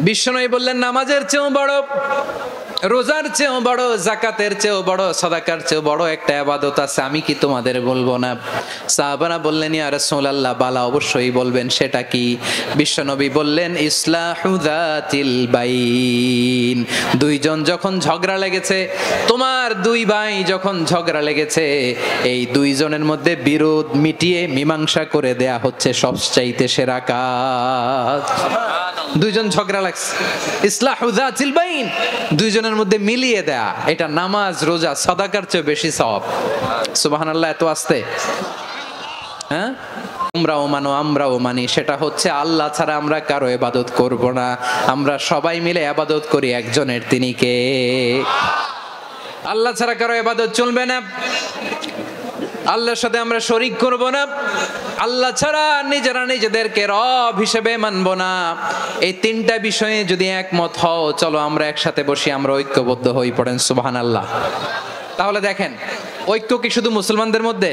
বিশ্বনবী বললেন নামাজের চেয়েও বড়, রোজার চেয়েও বড়, যাকাতের চেয়েও বড়, সাদাকার চেয়েও বড় একটা ইবাদত আছে, আমি কি তোমাদের বলবো না? সাহাবারা বললেন ইয়া রাসূলুল্লাহ, বালা অবশ্যই বলবেন, সেটা কি? বিশ্বনবী বললেন ইসলাহু যাতিল বাইন। দুইজন যখন ঝগড়া লেগেছে, তোমার দুই ভাই যখন ঝগড়া লেগেছে, এই দুইজনের মধ্যে বিরোধ মিটিয়ে মীমাংসা করে দেয়া হচ্ছে সবচাইতে সেরা কাজ। দুইজন ঝগড়া লাগছে, ইসলাহু যাতিল বাইন, দুইজনের মধ্যে মিলিয়ে দেয়া, এটা নামাজ রোজা সাদাকার চেয়ে বেশি সওয়াব। সুবহানাল্লাহ, এত আস্তে। হ্যাঁ, তোমরাও মানো আমরাও মানি, সেটা হচ্ছে আল্লাহ ছাড়া আমরা কারো ইবাদত করব না, আমরা সবাই মিলে ইবাদত করি একজনের, তিনি কে? আল্লাহ ছাড়া কারো ইবাদত চলবে না, আল্লাহর সাথে আমরা শরীক করব না, আল্লাহ ছাড়া নিজেরা নিজেদেরকে রব হিসেবে মানব না। এই তিনটা বিষয়ে যদি একমত হও, চলো আমরা একসাথে বসি, আমরা ঐক্যবদ্ধ হই। পড়েন সুবহানাল্লাহ। তাহলে দেখেন, ঐক্য কি শুধু মুসলমানদের মধ্যে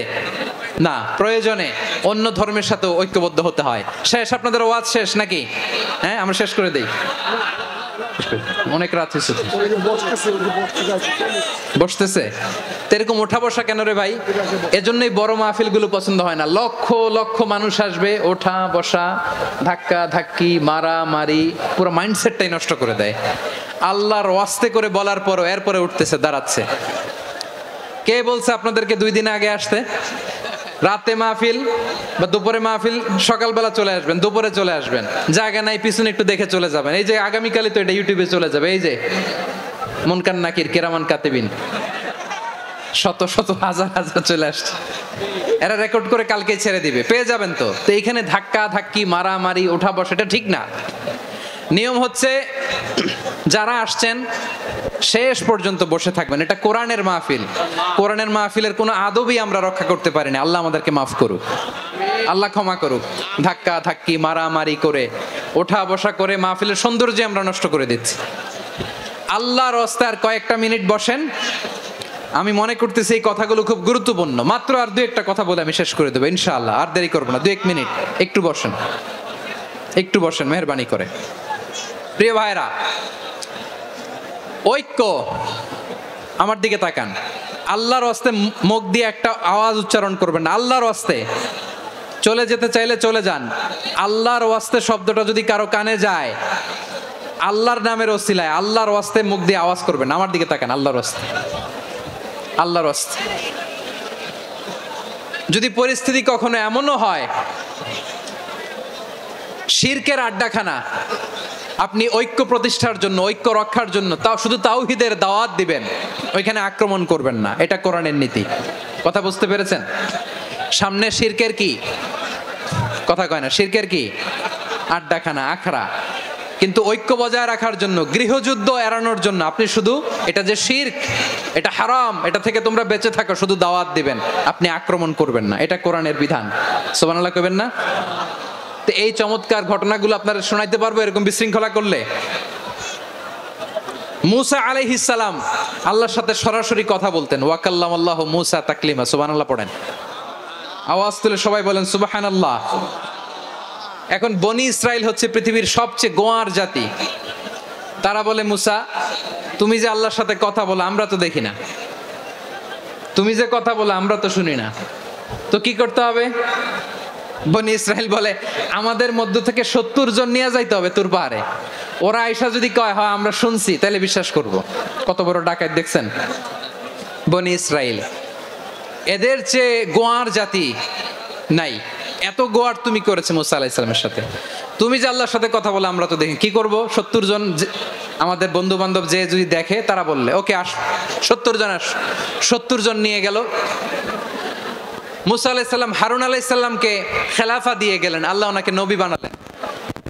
না, প্রয়োজনে অন্য ধর্মের সাথে ঐক্যবদ্ধ হতে হয়। শেষ, আপনাদের ওয়াজ শেষ নাকি? হ্যাঁ, আমরা শেষ করে দেই, অনেক রাত হয়েছে। বসতেছে এরকম ওঠা বসা কেন রে ভাই? এজন্যই বড় মাহফিল গুলো পছন্দ হয় না। লক্ষ লক্ষ মানুষ আসবে, ওঠা বসা, ধাক্কা ধাক্কি, মারা মারি, পুরো মাইন্ডসেটটাই নষ্ট করে দেয়। আল্লাহর ওয়াস্তে করে বলার পরও এরপরে উঠতেছে, দাঁড়াচ্ছে। কে বলছে আপনাদেরকে 2 দিন আগে আসতে? রাতে মাহফিল বা দুপুরে মাহফিল, সকালবেলা চলে আসবেন, দুপুরে চলে আসবেন, জায়গা নাই পিছনে একটু দেখে চলে যাবেন। এই যে আগামীকালই তো এটা ইউটিউবে চলে যাবে, এই যে মুনকার নাকির কিরামান কাতিবিন, শত শত হাজার হাজার চলে আসছে, এরা রেকর্ড করে কালকে ছেড়ে দিবে, পেয়ে যাবেন। তো এইখানে ধাক্কা ধাক্কি, মারামারি, ওঠা বসা, এটা ঠিক না। নিয়ম হচ্ছে যারা আসছেন শেষ পর্যন্ত বসে থাকবেন। এটা কোরআনের মাহফিল, কোরআনের মাহফিলের কোনো আদবই আমরা রক্ষা করতে পারিনি। আল্লাহ আমাদেরকে মাফ করুক, আল্লাহ ক্ষমা করুক। ধাক্কা ধাক্কি, মারামারি করে, ওঠা বসা করে মাহফিলের সৌন্দর্য আমরা নষ্ট করে দিচ্ছি। আল্লাহর রাস্তায় আর কয়েকটা মিনিট বসেন। আমি মনে করতেছি এই কথাগুলো খুব গুরুত্বপূর্ণ। মাত্র আর 2-1টা কথা বলে আমি শেষ করে দেবো ইনশাআল্লাহ, আর দেরি করবো না। 2-1 মিনিট একটু বসেন, একটু বসেন মেহেরবানি করে। প্রিয় ভাইরা, ঐক্য, আমার দিকে তাকান। আল্লাহর ওয়াস্তে মুখ দিয়ে একটা আওয়াজ উচ্চারণ করবেন না, আল্লাহর ওয়াস্তে। চলে যেতে চাইলে চলে যান। আল্লাহর ওয়াস্তে শব্দটা যদি কারো কানে যায়, আল্লাহর নামের ওসিলায় আল্লাহর ওয়াস্তে মুখ দিয়ে আওয়াজ করবেন। আমার দিকে তাকান, আল্লাহর ওয়াস্তে, আল্লাহর ওয়াস্তে। যদি পরিস্থিতি কখনো এমনও হয় শিরকের আড্ডাখানা, আপনি ঐক্য প্রতিষ্ঠার জন্য, ঐক্য রক্ষার জন্য তাও শুধু তাওহীদের দাওয়াত দিবেন, ওইখানে আক্রমণ করবেন না। এটা কোরআনের নীতি। কথা বুঝতে পেরেছেন? সামনে শিরকের কি কথা কয় না, শিরকের কি আড্ডাখানা, আখড়া। কিন্তু ঐক্য বজায় রাখার জন্য, গৃহযুদ্ধ এড়ানোর জন্য আপনি শুধু এটা যে শিরক, এটা হারাম, এটা থেকে তোমরা বেঁচে থাকো, শুধু দাওয়াত দিবেন, আপনি আক্রমণ করবেন না। এটা কোরআনের বিধান। সুবহানাল্লাহ কইবেন না? তো এই চমৎকার ঘটনাগুলো আপনারা শোনাইতে পারবো এরকম বিশৃঙ্খলা করলে। মুসা আলাইহিস সালাম আল্লাহর সাথে সরাসরি কথা বলতেন। ওয়াকাল্লামাল্লাহু মুসা তাকলিমা। সুবহানাল্লাহ পড়েন, আওয়াজ তুলে সবাই বলেন সুবহানাল্লাহ। এখন বনি ইসরাইল হচ্ছে পৃথিবীর সবচেয়ে গোয়ার জাতি। তারা বলে, মুসা তুমি যে আল্লাহর সাথে কথা বলো আমরা তো দেখি না, তুমি যে কথা বলো আমরা তো শুনি না, তো কি করতে হবে? বনি ইসরাইল বলে, আমাদের মধ্য থেকে 70 জন নিয়ে যাইতে হবে তুর পাহাড়ে। ওরা আয়েশা যদি কয় হয় আমরা শুনছি, তাহলে বিশ্বাস করব। কত বড় ডাকাত দেখছেন বনি ইসরাইল। এদের চেয়ে গোয়ার জাতি নাই। এত গোয়ার তুমি করেছে মুসা আলাইহিস সালামের সাথে। তুমি যে আল্লাহর সাথে কথা বলে আমরা তো দেখি, কি করব? 70 জন আমাদের বন্ধু বান্ধব যে যদি দেখে, তারা বললে ওকে আস, 70 জন আস। 70 জন নিয়ে গেল। মুসা আলাইহিস সালাম হারুন আলাইহিস সালামকে খেলাফা দিয়ে গেলেন, আল্লাহ ওনাকে নবী বানালেন।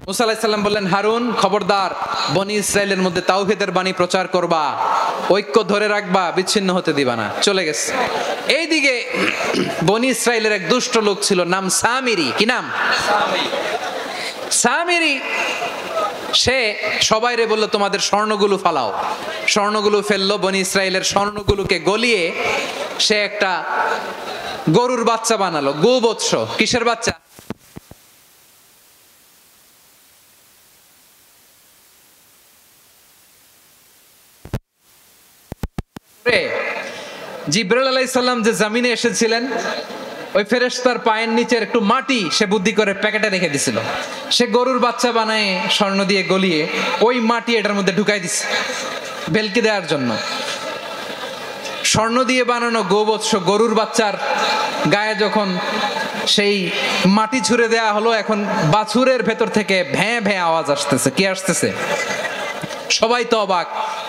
মুসা আলাইহিস সালাম বললেন, হারুন খবরদার, বনি ইসরাইলের মধ্যে তাওহীদের বাণী প্রচার করবা, ঐক্য ধরে রাখবা, বিচ্ছিন্ন হতে দিবা না। চলে গেছে। এইদিকে বনি ইসরাইলের এক দুষ্ট লোক ছিল, নাম সামিরি। কি নাম? সামিরি। সে সবাইরে বলল তোমাদের স্বর্ণগুলো ফালাও। স্বর্ণগুলো ফেললো। বনি ইসরাইলের স্বর্ণগুলোকে গলিয়ে সে একটা গরুর বাচ্চা বানালো, গোবৎস। কিসের বাচ্চা? জিবরাইল আলাইহিস সালাম যে জমিনে এসেছিলেন, ওই ফেরেশতার পায়ের নিচের একটু মাটি সে বুদ্ধি করে প্যাকেটে রেখে দিছিল। সে গরুর বাচ্চা বানায় স্বর্ণ দিয়ে গলিয়ে ওই মাটি এটার মধ্যে ঢুকাই দিছে ভেলকি দেওয়ার জন্য। স্বর্ণ দিয়ে বানানো গোবৎস গরুর বাচ্চার গায়ে যখন সেই মাটি ছুঁড়ে দেয়া হলো, এখন বাছুরের ভেতর থেকে ভ্যাঁ ভ্যাঁ আওয়াজ আসতেছে। কি আসতেছে? সবাই তো অবাক।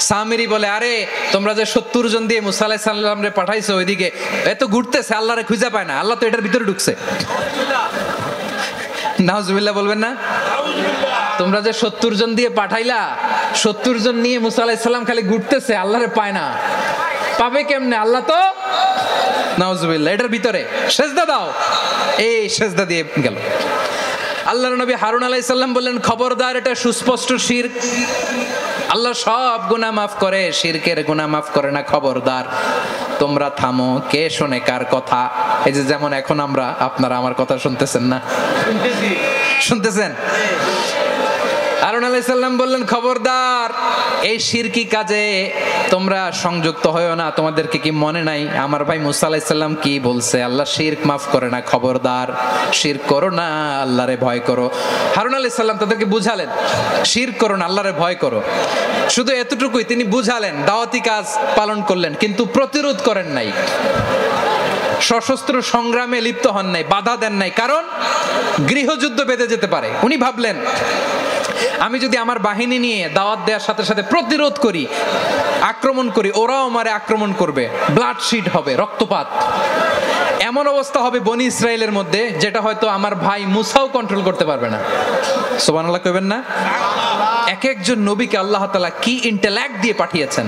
সামিরি বলে, আরে তোমরা যে 70 জন দিয়ে মুসা আলাইহিস সালাম রে পাঠাইছো, ওইদিকে এত ঘুরতেছে, আল্লাহরে খুঁজে পায় না, আল্লাহ তো এটার ভিতরে ঢুকছে। নাউজুবিল্লাহ বলবেন না? তোমরা যে 70 জন দিয়ে পাঠাইলা, 70 জন নিয়ে মুসা আলাইহিস সালাম খালি ঘুরতেছে, আল্লাহরে পায় না। পাবে কেমনে? আল্লাহ তো নাউজুবিল্লাহ এটার ভিতরে। সেজদা দাও। এই সেজদা দিয়ে গেল। আল্লাহর নবী হারুন আলাইহিস সালাম বললেন, খবরদার, এটা সুস্পষ্ট শিরক। আল্লাহ সব গুনাহ মাফ করে, শিরকের গুনাহ মাফ করে না, খবরদার তোমরা থামো। কে শোনে কার কথা? এই যে যেমন এখন আপনারা আমার কথা শুনতেছেন না? শুনতেছেন? হারুন আলাইহিস সালাম বললেন, খবরদার, এই শিরকি কাজে তোমরা সংযুক্ত হয়ো না। তোমাদেরকে কি মনে নাই আমার ভাই মুসা আলাইহিস সালাম কি বলছে? আল্লাহ শিরক মাফ করে না, খবরদার শিরক করো না, আল্লাহরে ভয় করো। হারুন আলাইহিস সালাম তাদেরকে বুঝালেন, শিরক করো না, আল্লাহরে ভয় করো। শুধু এতটুকুই তিনি বুঝালেন, দাওয়াতি কাজ পালন করলেন, কিন্তু প্রতিরোধ করেন নাই, সশস্ত্র সংগ্রামে লিপ্ত হন নাই, বাধা দেন নাই, কারণ গৃহযুদ্ধ বেঁধে যেতে পারে। উনি ভাবলেন, আমি যদি আমার বাহিনী নিয়ে দাওয়াত দেওয়ার সাথে সাথে প্রতিরোধ করি, আক্রমণ করি, ওরাও আমারে আক্রমণ করবে, ব্লাডশিট হবে, রক্তপাত, এমন অবস্থা হবে বনি ইসরায়েলের মধ্যে যেটা হয়তো আমার ভাই মুসাও কন্ট্রোল করতে পারবে না। সুবহানাল্লাহ কইবেন না? এক একজন নবীকে আল্লাহ তাআলা কি ইন্টেলেক্ট দিয়ে পাঠিয়েছেন।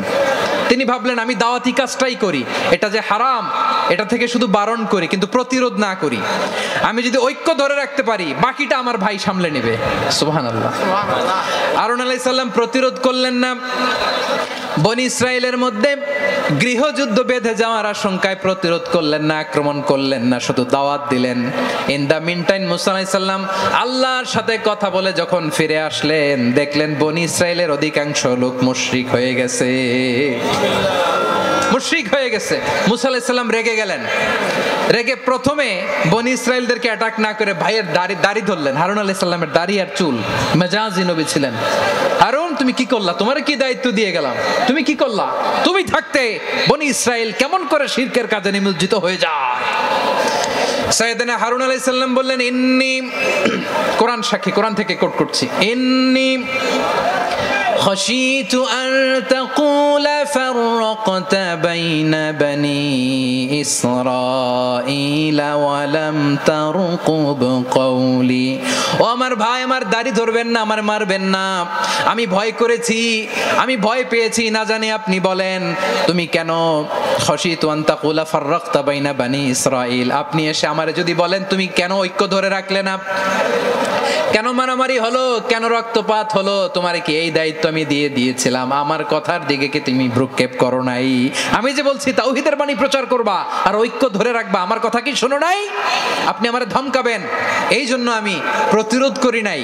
তিনি ভাবলেন, আমি দাওয়াতি কাজটাই করি, এটা যে হারাম এটা থেকে শুধু বারণ করি, কিন্তু প্রতিরোধ না করি। আমি যদি ঐক্য ধরে রাখতে পারি, বাকিটা আমার ভাই সামলে নেবে। সুবহানাল্লাহ। হারুন আলাইহিস সালাম প্রতিরোধ করলেন না। বনি ইসরায়েলের মধ্যে গৃহযুদ্ধ বেঁধে যাওয়ার আশঙ্কায় প্রতিরোধ করলেন না, আক্রমণ করলেন না, শুধু দাওয়াত দিলেন। ইন দা মিন টাইম মুসা আলাইহিস সালাম আল্লাহর সাথে কথা বলে যখন ফিরে আসলেন, দেখলেন বনি ইসরায়েলের অধিকাংশ লোক মুশরিক হয়ে গেছে। মুশরিক হয়ে গেছে। মুসা আলাইহিস সালাম রেগে গেলেন। রেগে প্রথমে বনি ইসরায়েলদেরকে অ্যাটাক না করে ভাইয়ের দাড়ি ধরলেন। হারুন আলাইহিস সালামের দাড়ি আর চুল, মেজাজি নবী ছিলেন। হারুন, তুমি কি করলা? তোমার কি দায়িত্ব দিয়ে গেলাম, তুমি কি করলা? তুমি থাকতে বনি ইসরায়েল কেমন করে শিরকের কাজে নিমজ্জিত হয়ে যায়? সাইয়েদনা হারুন আলাইহিস সালাম বললেন, ইন্নী, কোরআন সাক্ষী, কোরআন থেকে কোট করছি, ইন্নী خشيت أن تقول فرقت بين بني إسرائيل ولم ترقب قولي। ও আমার ভাই, আমার দাড়ি ধরবেন না, আমার মারবেন না। আমি ভয় করেছি, আমি ভয় পেয়েছি, না জানি আপনি বলেন তুমি কেন খশিতু আন তাকুলা ফাররাকতা বাইনা বানি ইসরাইল, আপনি এসে আমারে যদি বলেন তুমি কেন ঐক্য ধরে রাখলে না, কেন মারামারি হলো, কেন রক্তপাত হলো, তোমার কি এই দায়িত্ব আমি দিয়ে দিয়েছিলাম? আমার কথার দিকে কি তুমি ভ্রুক্ষেপ করো নাই? আমি যে বলছি তাওহীদের বাণী প্রচার করবা আর ঐক্য ধরে রাখবা, আমার কথা কি শোনো নাই? আপনি আমারে ধমকাবেন, এই জন্য আমি প্রতিরোধ করি নাই,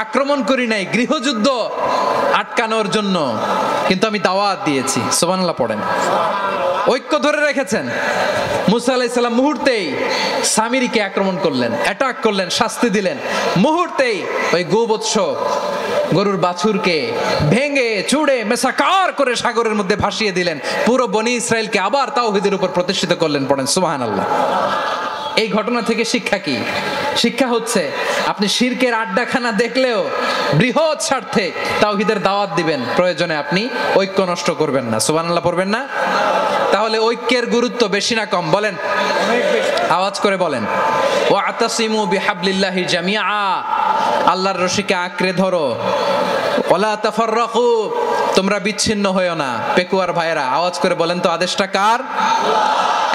আক্রমণ করি নাই, গৃহযুদ্ধ আটকানোর জন্য, কিন্তু আমি দাওয়াত দিয়েছি। সুবহানাল্লাহ পড়েন। ঐক্য ধরে রেখেছেন। মুসা আলাইহিস সালাম মুহূর্তেই সামিরীকে আক্রমণ করলেন, অ্যাটাক করলেন, শাস্তি দিলেন। মুহূর্তেই ওই গোবৎস গরুর বাছুরকে ভেঙে চুড়ে মেসাকার করে সাগরের মধ্যে ভাসিয়ে দিলেন। পুরো বনি ইসরায়েলকে আবার তাওহীদের উপর প্রতিষ্ঠিত করলেন। পড়েন সুবহানাল্লাহ। এই ঘটনা থেকে শিক্ষা কি? শিক্ষা হচ্ছে, আপনি শিরকের আড্ডাখানা দেখলেও বৃহৎ স্বার্থে তাওহীদের দাওয়াত দিবেন, প্রয়োজনে আপনি ঐক্য নষ্ট করবেন না। সুবহানাল্লাহ পড়বেন না? তাহলে ঐক্যের গুরুত্ব বেশি না কম? বলেন, আওয়াজ করে বলেন। ওয়াতাসিমু বিহাবলিল্লাহি জামিআ, আল্লাহর রশিকে আঁকড়ে ধরো। ওয়ালা তাফাররাকু, তোমরা বিচ্ছিন্ন হয়ো না। পেকুয়ার ভাইয়েরা আওয়াজ করে বলেন তো, আদেশটা কার?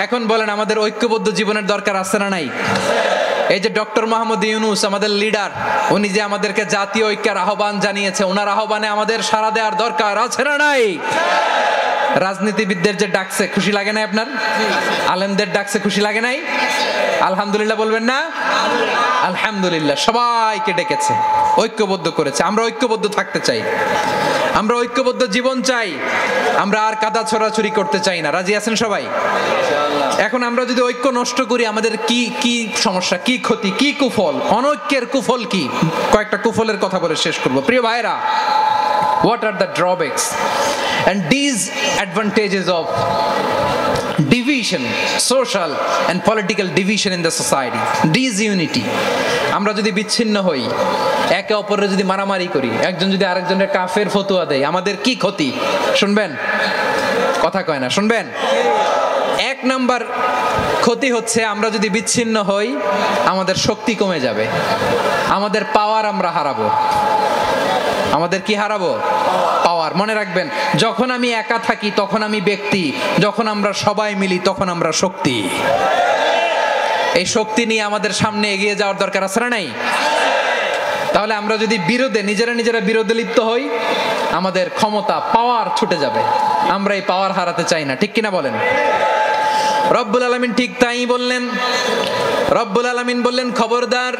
এখন বলেন, আমাদের ঐক্যবদ্ধ জীবনের দরকার আছে না নাই? এই যে ডক্টর মোহাম্মদ ইউনূস আমাদের লিডার, উনি যে আমাদেরকে জাতীয় ঐক্যের আহ্বান জানিয়েছে, ওনার আহ্বানে আমাদের সাড়া দেওয়ার দরকার আছে না নাই? রাজনীতিবিদদের যে ডাকছে, খুশি লাগে নাই আপনার? আলেমদের ডাকছে, খুশি লাগে নাই? আলহামদুলিল্লাহ বলবেন না? আলহামদুলিল্লাহ সবাইকে ডেকেছে, ঐক্যবদ্ধ করেছে। আমরা ঐক্যবদ্ধ থাকতে চাই, আমরা ঐক্যবদ্ধ জীবন চাই, আমরা আর কাদা ছড়াছড়ি করতে চাই না। রাজি আছেন সবাই? এখন আমরা যদি ঐক্য নষ্ট করি আমাদের কি কি সমস্যা, কি ক্ষতি, কি কুফল? অনৈক্যের কুফল কি? কয়েকটা কুফলের কথা বলে শেষ করব। প্রিয় ভাইরা, what are the drawbacks and disadvantages of division, social and political division in the society? Disunity. আমরা যদি বিচ্ছিন্ন হই, একে অপরের যদি মারামারি করি, একজন যদি আরেকজনের কাফের ফতোয়া দেয়, আমাদের কি ক্ষতি? শুনবেন? কথা কয় না, শুনবেন? এক নাম্বার ক্ষতি হচ্ছে আমরা যদি বিচ্ছিন্ন হই আমাদের শক্তি কমে যাবে, আমাদের পাওয়ার আমরা হারাবো। আমাদের কি হারাবো? পাওয়ার। মনে রাখবেন, যখন আমি একা থাকি তখন আমি ব্যক্তি, যখন আমরা সবাই মিলি তখন আমরা শক্তি। এই শক্তি নিয়ে আমাদের সামনে এগিয়ে যাওয়ার দরকার আছে না নাই? তাহলে আমরা যদি নিজেরা বিরোধে লিপ্ত হই আমাদের ক্ষমতা, পাওয়ার ছুটে যাবে। আমরা এই পাওয়ার হারাতে চাই না, ঠিক কিনা বলেন? রব্বুল আলামিন ঠিক তাই বললেন। রব্বুল আলামিন বললেন, খবরদার,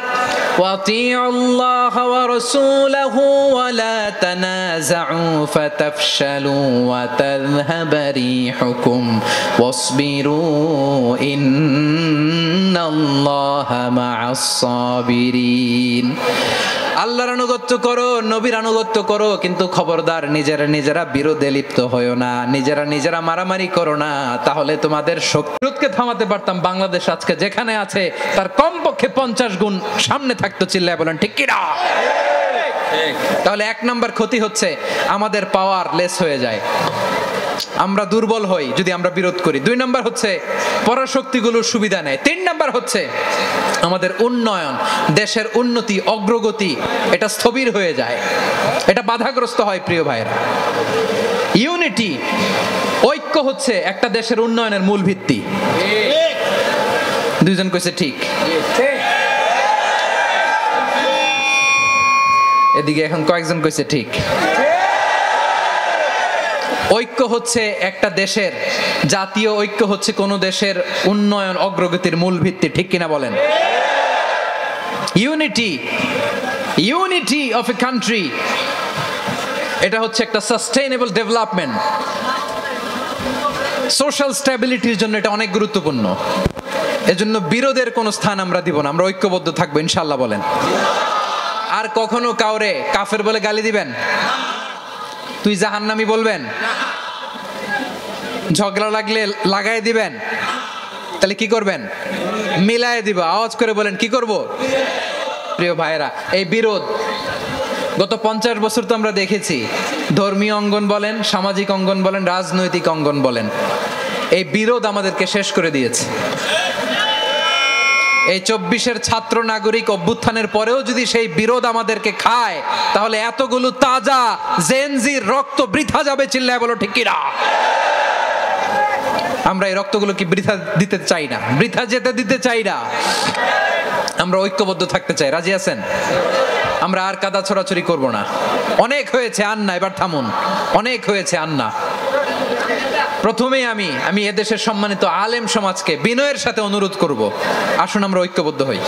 ওয়াতিউল্লাহ ওয়া রাসূলাহু ওয়া লা তানাযাউ ফাতাফশালু ওয়া তাযহাবা রিহুকুম ওয়াসবিরু ইন্নাল্লাহা মা'আস সাবিরিন। আল্লাহর আনুগত্য করো, নবীর আনুগত্য করো, কিন্তু খবরদার নিজেরা বিরোধে লিপ্ত হয়ো না, নিজেরা মারামারি করো না, তাহলে তোমাদের শক্তিকে থামাতে পারতাম। বাংলাদেশ আজকে যেখানে আছে তার কমপক্ষে 50 গুণ সামনে থাকতো। চিল্লায় বলেন ঠিক কি না? তাহলে এক নাম্বার ক্ষতি হচ্ছে আমাদের পাওয়ার লেস হয়ে যায়, আমরা দুর্বল হই যদি আমরা বিরোধ করি। 2 নাম্বার হচ্ছে পরাশক্তিগুলোর সুবিধা নেয়। 3 নাম্বার হচ্ছে আমাদের উন্নয়ন, দেশের উন্নতি, অগ্রগতি এটা স্থবির হয়ে যায়, এটা বাধাগ্রস্ত হয়। প্রিয় ভাইরা, ইউনিটি, ঐক্য হচ্ছে একটা দেশের উন্নয়নের মূল ভিত্তি। দুইজন কইছে ঠিক, এদিকে এখন কয়েকজন কইছে ঠিক। ঐক্য হচ্ছে একটা দেশের, জাতীয় ঐক্য হচ্ছে কোন দেশের উন্নয়ন, অগ্রগতির মূল ভিত্তি, ঠিক কিনা বলেন? ইউনিটি অফ এ কান্ট্রি, এটা হচ্ছে একটা সাস্টেইনেবল ডেভেলপমেন্ট, সোশ্যাল স্ট্যাবিলিটির জন্য এটা অনেক গুরুত্বপূর্ণ। এজন্য বিরোধের কোনো স্থান আমরা দিব না, আমরা ঐক্যবদ্ধ থাকবো ইনশাআল্লাহ বলেন। আর কখনো কাউরে কাফের বলে গালি দিবেন? তুই জাহান্নামী বলবেন? ঝগড়া লাগলে লাগাই দিবেন? তাহলে কি করবেন? মিলায় দিব। আওয়াজ করে বলেন কি করব? প্রিয় ভাইরা, এই বিরোধ গত 50 বছর তো আমরা দেখেছি, ধর্মীয় অঙ্গন বলেন, সামাজিক অঙ্গন বলেন, রাজনৈতিক অঙ্গন বলেন, এই বিরোধ আমাদেরকে শেষ করে দিয়েছে। এই 24-এর ছাত্র নাগরিক অভ্যুত্থানের পরেও যদি সেই বিরোধ আমাদেরকে খায়, তাহলে এতগুলো তাজা জেনজির রক্ত বৃথা যাবে। চিল্লায় বলো ঠিক কি না? আমরা এই রক্তগুলো কি বৃথা দিতে চাই না, বৃথা যেতে দিতে চাই না। আমরা ঐক্যবদ্ধ থাকতে চাই। রাজি আছেন? আমরা আর কাদা ছড়াছড়ি করব না। অনেক হয়েছে, আন্না, এবার থামুন। অনেক হয়েছে, আন্না। প্রথমেই আমি এদেশের সম্মানিত আলেম সমাজকে বিনয়ের সাথে অনুরোধ করব, আসুন আমরা ঐক্যবদ্ধ হই।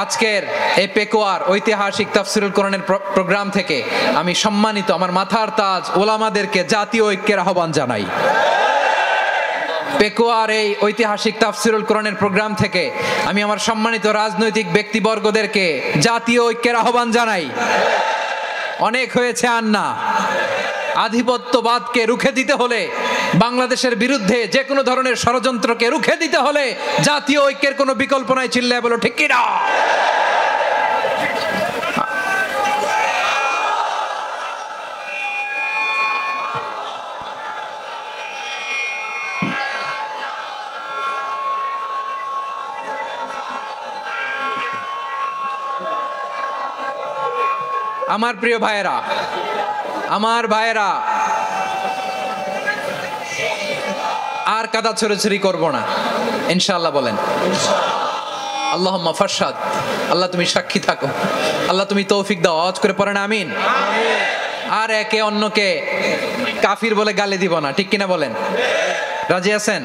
আজকের এই পেকুয়ার ঐতিহাসিক তাফসিরুল কোরআনের প্রোগ্রাম থেকে আমি সম্মানিত আমার মাথার তাজ ওলামাদেরকে জাতীয় ঐক্যের আহ্বান জানাই। পেকুয়ার এই ঐতিহাসিক তাফসিরুল কোরআনের প্রোগ্রাম থেকে আমি আমার সম্মানিত রাজনৈতিক ব্যক্তিবর্গদেরকে জাতীয় ঐক্যের আহ্বান জানাই। অনেক হয়েছে, আন্না। আধিপত্যবাদকে রুখে দিতে হলে, বাংলাদেশের বিরুদ্ধে যে কোনো ধরনের ষড়যন্ত্রকে রুখে দিতে হলে জাতীয় ঐক্যের কোনো বিকল্প নাই। চিল্লায় বলো ঠিক কি না? আমার প্রিয় ভাইয়েরা, আমার ভাইয়েরা, আর কাদা ছড়াছড়ি করব না ইনশাআল্লাহ বলেন। আল্লাহুম্মা ফারশাদ। আল্লাহ তুমি সাক্ষী থাকো, আল্লাহ তুমি তৌফিক দাও। আওয়াজ করে পড়েন আমিন। আর একে অন্যকে কাফির বলে গালি দিব না, ঠিক কিনা বলেন? রাজি আছেন?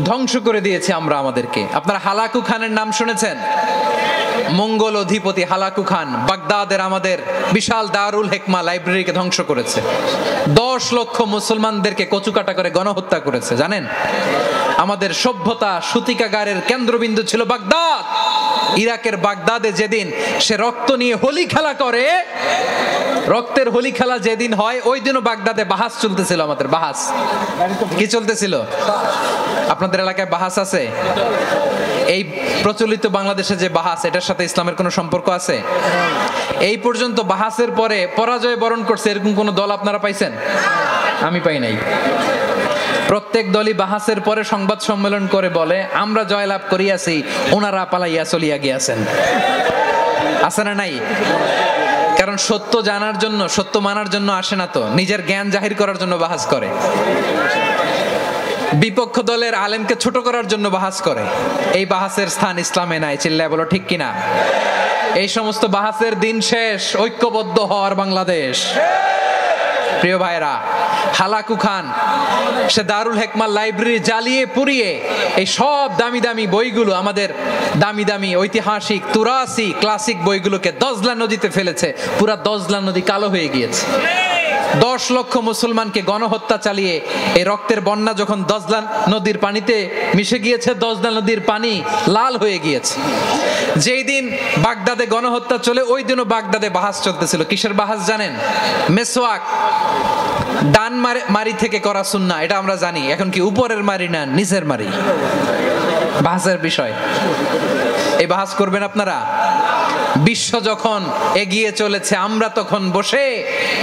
ধ্বংস করে দিয়েছে আমরা আমাদেরকে। আপনারা হালাকু খানের নাম শুনেছেন? মঙ্গল অধিপতি হালাকু খান বাগদাদের আমাদের বিশাল দারুল হেকমা লাইব্রেরিকে ধ্বংস করেছে। 10 লক্ষ মুসলমানদেরকে কচুকাটা করে গণহত্যা করেছে। জানেন, আমাদের সভ্যতা সূতিকাগারের কেন্দ্রবিন্দু ছিল বাগদাদ। ইরাকের বাগদাদে যেদিন সে রক্ত নিয়ে হোলি খেলা করে, রক্তের হোলি খেলা যেদিন হয়, ওই দিনও বাগদাদে বাহাস চলতেছিল। আমাদের বাহাস কি চলতেছিল? আপনাদের এলাকায় বাহাস আছে? এই প্রচলিত বাংলাদেশে যে বাহাস, এটার সাথে ইসলামের কোনো সম্পর্ক আছে? এই পর্যন্ত বাহাসের পরে পরাজয় বরণ করছে এরকম কোন দল আপনারা পাইছেন? আমি পাই নাই। প্রত্যেক দলই বাহাসের পরে সংবাদ সম্মেলন করে বলে, আমরা জয়লাভ করিয়াছি, ওনারা পালাইয়া চলিয়া গিয়াছেন। আছে না নাই? কারণ সত্য জানার জন্য, সত্য মানার জন্য আসে না তো, নিজের জ্ঞান জাহির করার জন্য বাহাস করে। বিপক্ষ দলের আলেমকে ছোট করার জন্য বাহাস করে। এই বাহাসের স্থান ইসলামে নাই। চিল্লায় বলো ঠিক কিনা? এই সমস্ত বাহাসের দিন শেষ। ঐক্যবদ্ধ হওয়ার বাংলাদেশ। প্রিয় ভাইরা, হালাকু খান সে দারুল হেকমা লাইব্রেরি জ্বালিয়ে পুড়িয়ে এই সব দামি দামি বইগুলো, আমাদের দামি দামি ঐতিহাসিক তুরাসি ক্লাসিক বইগুলোকে দজলা নদীতে ফেলেছে। পুরা দজলা নদী কালো হয়ে গিয়েছে। 10 লক্ষ মুসলমানকে গণহত্যা চালিয়ে এই রক্তের বন্যা যখন দজলা নদীর পানিতে মিশে গিয়েছে, দজলা নদীর পানি লাল হয়ে গিয়েছে। যেই দিন বাগদাদে গণহত্যা চলে, ওই দিনও বাগদাদে বাহাস চলতেছিল। কিসের বাহাস জানেন? মেসওয়াক, ডান মারি থেকে করা সুন্নাহ, এটা আমরা জানি। এখন কি উপরের মারি না নিচের মারি? বাহাসের বিষয়। এই বাহাস করবেন আপনারা? বিশ্ব যখন এগিয়ে চলেছে, আমরা তখন বসে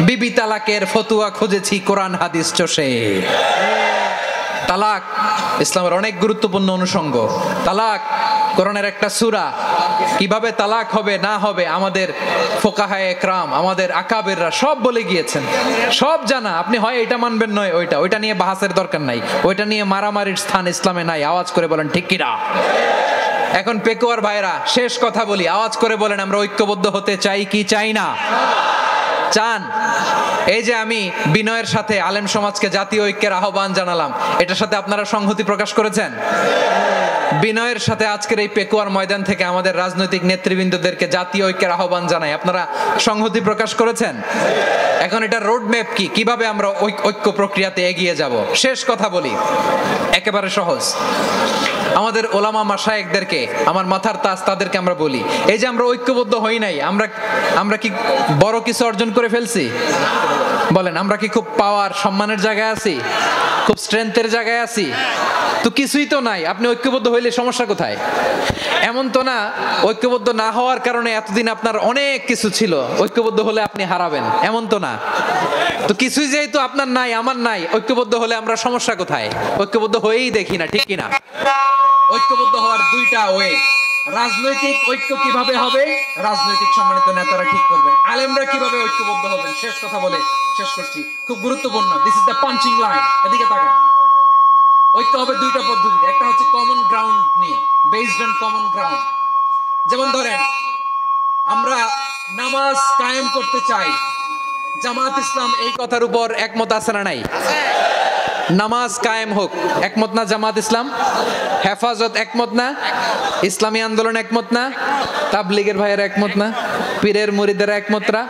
বিবি তালাকের ফতুয়া খুঁজেছি কোরআন হাদিস চষে। তালাক ইসলামের অনেক গুরুত্বপূর্ণ অনুষঙ্গ। তালাক কোরআনের একটা সূরা। কিভাবে তালাক হবে না হবে আমাদের ফোকাহায়ে একরাম, আমাদের আকাবেররা সব বলে গিয়েছেন, সব জানা। আপনি হয় এটা মানবেন, নয় ওইটা নিয়ে বাহাসের দরকার নাই। ওইটা নিয়ে মারামারির স্থান ইসলামে নাই। আওয়াজ করে বলেন ঠিক কিনা? এখন পেকুয়ার ভাইরা, শেষ কথা বলি, আওয়াজ করে বলেন আমরা ঐক্যবদ্ধ হতে চাই কি চাই না? চান? এই যে আমি বিনয়ের সাথে আলেম সমাজকে জাতীয় ঐক্যের আহ্বান জানালাম, এটার সাথে আপনারা সংহতি প্রকাশ করেছেন? বিনয়ের সাথে আজকের এই পেকুয়ার ময়দান থেকে আমাদের রাজনৈতিক নেতৃবৃন্দদেরকে জাতীয় ঐক্যের আহ্বান জানাই, আপনারা সংহতি প্রকাশ করেছেন? এখন এটা রোড ম্যাপ কি, কিভাবে আমরা ঐক্য প্রক্রিয়াতে এগিয়ে যাব? শেষ কথা বলি, একেবারে সহজ। আমাদের ওলামা মাশায়েখদেরকে, আমার মাথার তাজ, তাদেরকে আমরা বলি, এই যে আমরা ঐক্যবদ্ধ হই নাই, আমরা কি বড় কিছু অর্জন করে ফেলছি? বলেন, আমরা কি খুব পাওয়ার সম্মানের জায়গায় আছি? খুব স্ট্রেংথের জায়গায় আছি? তো কিছুই তো নাই। আপনি ঐক্যবদ্ধ হইলে সমস্যা কোথায়? এমন তো না ঐক্যবদ্ধ না হওয়ার কারণে এতদিন আপনার অনেক কিছু ছিল, ঐক্যবদ্ধ হলে আপনি হারাবেন, এমন তো না। তো কিছুই যেহেতু আপনার নাই, আমার নাই, ঐক্যবদ্ধ হলে আমরা সমস্যা কোথায়? ঐক্যবদ্ধ হয়েই দেখি না, ঠিক কিনা? ঐক্যবদ্ধ হওয়ার দুইটা ওয়ে। রাজনৈতিক ঐক্য কিভাবে হবে? রাজনৈতিক সম্মানিত নেতারা ঠিক করবেন। আলেমরা কিভাবে ঐক্যবদ্ধ হবেন? শেষ কথা বলে শেষ করছি, খুব গুরুত্বপূর্ণ। This is the punching line. এদিকে তাকান। ঐক্য হবে দুইটা পদ্ধতিতে। একটা হচ্ছে কমন গ্রাউন্ড নিয়ে, বেসড অন কমন গ্রাউন্ড। যেমন ধরেন, আমরা নামাজ কায়েম করতে চাই, জামাত ইসলাম এই কথার উপর একমত আছে না নাই? নামাজ কায়েম হোক, একমত না জামাত ইসলাম? হেফাজত একমত না? ইসলামী আন্দোলন একমত না? তাবলীগের ভাইয়েরা একমত না? পীরের মুরিদেরা একমত না?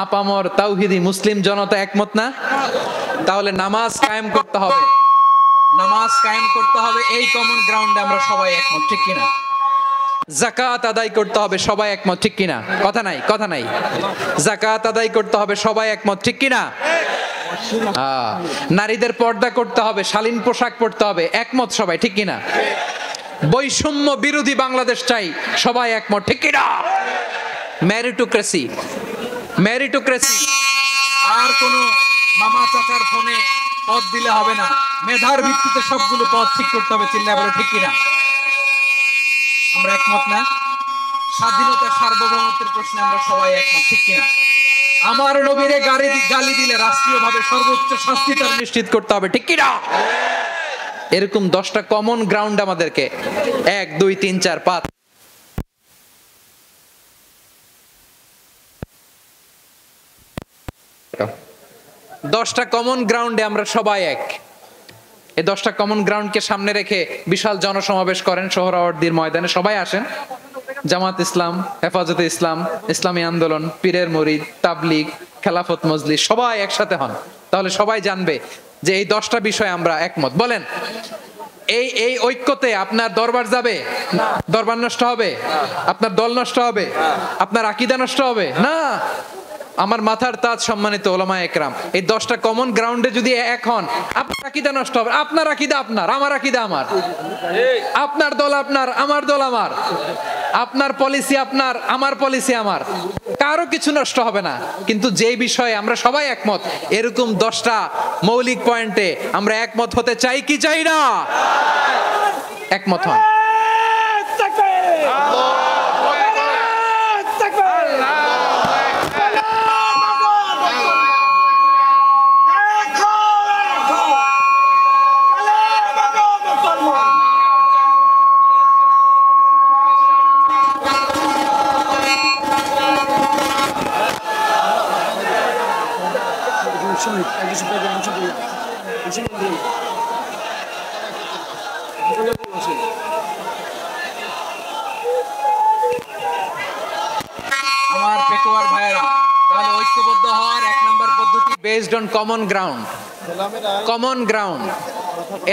আপামর তাওহীদি মুসলিম জনতা একমত না? তাহলে নামাজ কায়েম করতে হবে। নামাজ কায়েম করতে হবে, এই কমন গ্রাউন্ডে আমরা সবাই একমত, ঠিক কিনা? যাকাত আদায় করতে হবে, সবাই একমত, ঠিক কিনা? কথা নাই, কথা নাই। যাকাত আদায় করতে হবে, সবাই একমত, ঠিক কিনা? নারীদের পর্দা করতে হবে, শালীন পোশাক পরতে হবে, একমত সবাই, ঠিক কিনা? বৈষম্য বিরোধী বাংলাদেশ চাই, সবাই একমত, ঠিক কিনা? Meritocracy, meritocracy. আর কোন মামা চাচার ফোনে পদ দিলে হবে না, মেধার ভিত্তিতে সবগুলো পদ ঠিক করতে হবে। চিল্লায় বলো ঠিক কিনা? আমরা একমত না? স্বাধীনতা সার্বভৌমত্বের প্রশ্নে আমরা সবাই একমত, ঠিক কিনা? আমার নবীরে গালি দিলে রাষ্ট্রীয়ভাবে সর্বোচ্চ শাস্তি তার নিশ্চিত করতে হবে, ঠিক কিনা? এরকম 10টা কমন গ্রাউন্ড আমাদেরকে 1 2 3 4 5 10টা কমন গ্রাউন্ডে আমরা সবাই এক। এই 10টা কমন গ্রাউন্ডকে সামনে রেখে বিশাল জনসমাবেশ করেন সোহরাওয়ার্দীর ময়দানে, সবাই আসেন। জামাত ইসলাম, হেফাজতে ইসলাম, ইসলামী আন্দোলন, পীরের মুরিদ, তাবলিগ, খেলাফত মজলিস সবাই একসাথে হন, তাহলে সবাই জানবে যে এই 10টা বিষয়ে আমরা একমত। বলেন, এই ঐক্যতে আপনার দরবার যাবে? দরবার নষ্ট হবে? আপনার দল নষ্ট হবে? আপনার আকীদা নষ্ট হবে? না। আমার মাথার তাজ সম্মানিত উলামায়ে একরাম, এই 10টা কমন গ্রাউন্ডে যদি এক হন, আপনার আকীদা নষ্ট হবে? আপনার আকীদা আপনার, আমার আকীদা আমার, আপনার দল আপনার, আমার দল আমার, আপনার পলিসি আপনার, আমার পলিসি আমার, কারো কিছু নষ্ট হবে না। কিন্তু যে বিষয়ে আমরা সবাই একমত, এরকম 10টা মৌলিক পয়েন্টে আমরা একমত হতে চাই কি চাই না? একমত হন। আমার পেকুয়ার ভাইয়েরা, তাহলে ঐক্যবদ্ধ হওয়ার 1 নম্বর পদ্ধতি based on common ground. Common ground,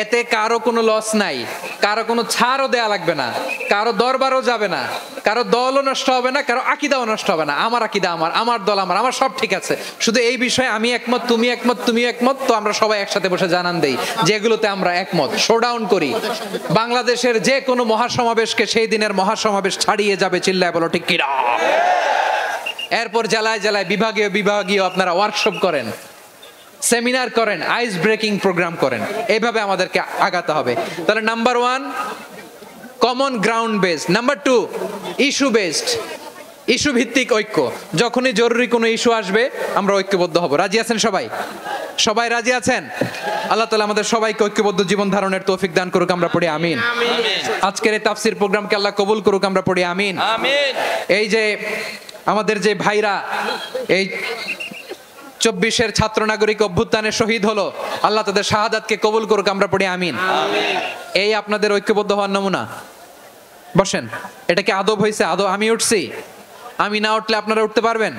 এতে কারো কোনো লস নাই, কারো কোনো ছাড়ও দেয়া লাগবে না, কারো দরবারও যাবে না, কারো দলও নষ্ট হবে না, কারো আকীদাও নষ্ট হবে না। আমার আকীদা আমার, আমার দল আমার, আমার সব ঠিক আছে। শুধু এই বিষয়ে আমি একমত, তুমি একমত, তুমি একমত, তো আমরা সবাই একসাথে বসে জানান দেই যেগুলোতে আমরা একমত। শোডাউন করি। বাংলাদেশের যে কোনো মহাসমাবেশকে সেই দিনের মহাসমাবেশ ছাড়িয়ে যাবে। চিল্লায় বলো ঠিক কিনা? এরপর জেলায় জেলায় বিভাগীয় বিভাগীয় আপনারা ওয়ার্কশপ করেন, সেমিনার করেন, আইস ব্রেকিং প্রোগ্রাম করেন। এইভাবে আমাদেরকে আগাতে হবে। তাহলে number 1 common ground based. Number 2 issue based, issue ভিত্তিক ঐক্য। যখনই জরুরি কোনো ইস্যু আসবে আমরা ঐক্যবদ্ধ হব। রাজি আছেন সবাই? সবাই রাজি আছেন? আল্লাহ তাআলা আমাদের সবাইকে ঐক্যবদ্ধ জীবন ধারণের তৌফিক দান করুক, আমরা পড়ি আমিন। আজকের এই তাফসীর প্রোগ্রামকে আল্লাহ কবুল করুক, আমরা পড়ি আমিন। এই যে আমাদের যে ভাইরা এই 24-এর ছাত্র নাগরিক অভ্যুত্থানে শহীদ হলো, আল্লাহ তাদের শাহাদাতকে কবুল করুক, আমরা পড়ি আমিন। এই আপনাদের ঐক্যবদ্ধ হওয়ার নমুনা। বসেন। এটা কি আদব হয়েছে? আদব? আমি উঠছি, আমি না উঠলে আপনারা উঠতে পারবেন?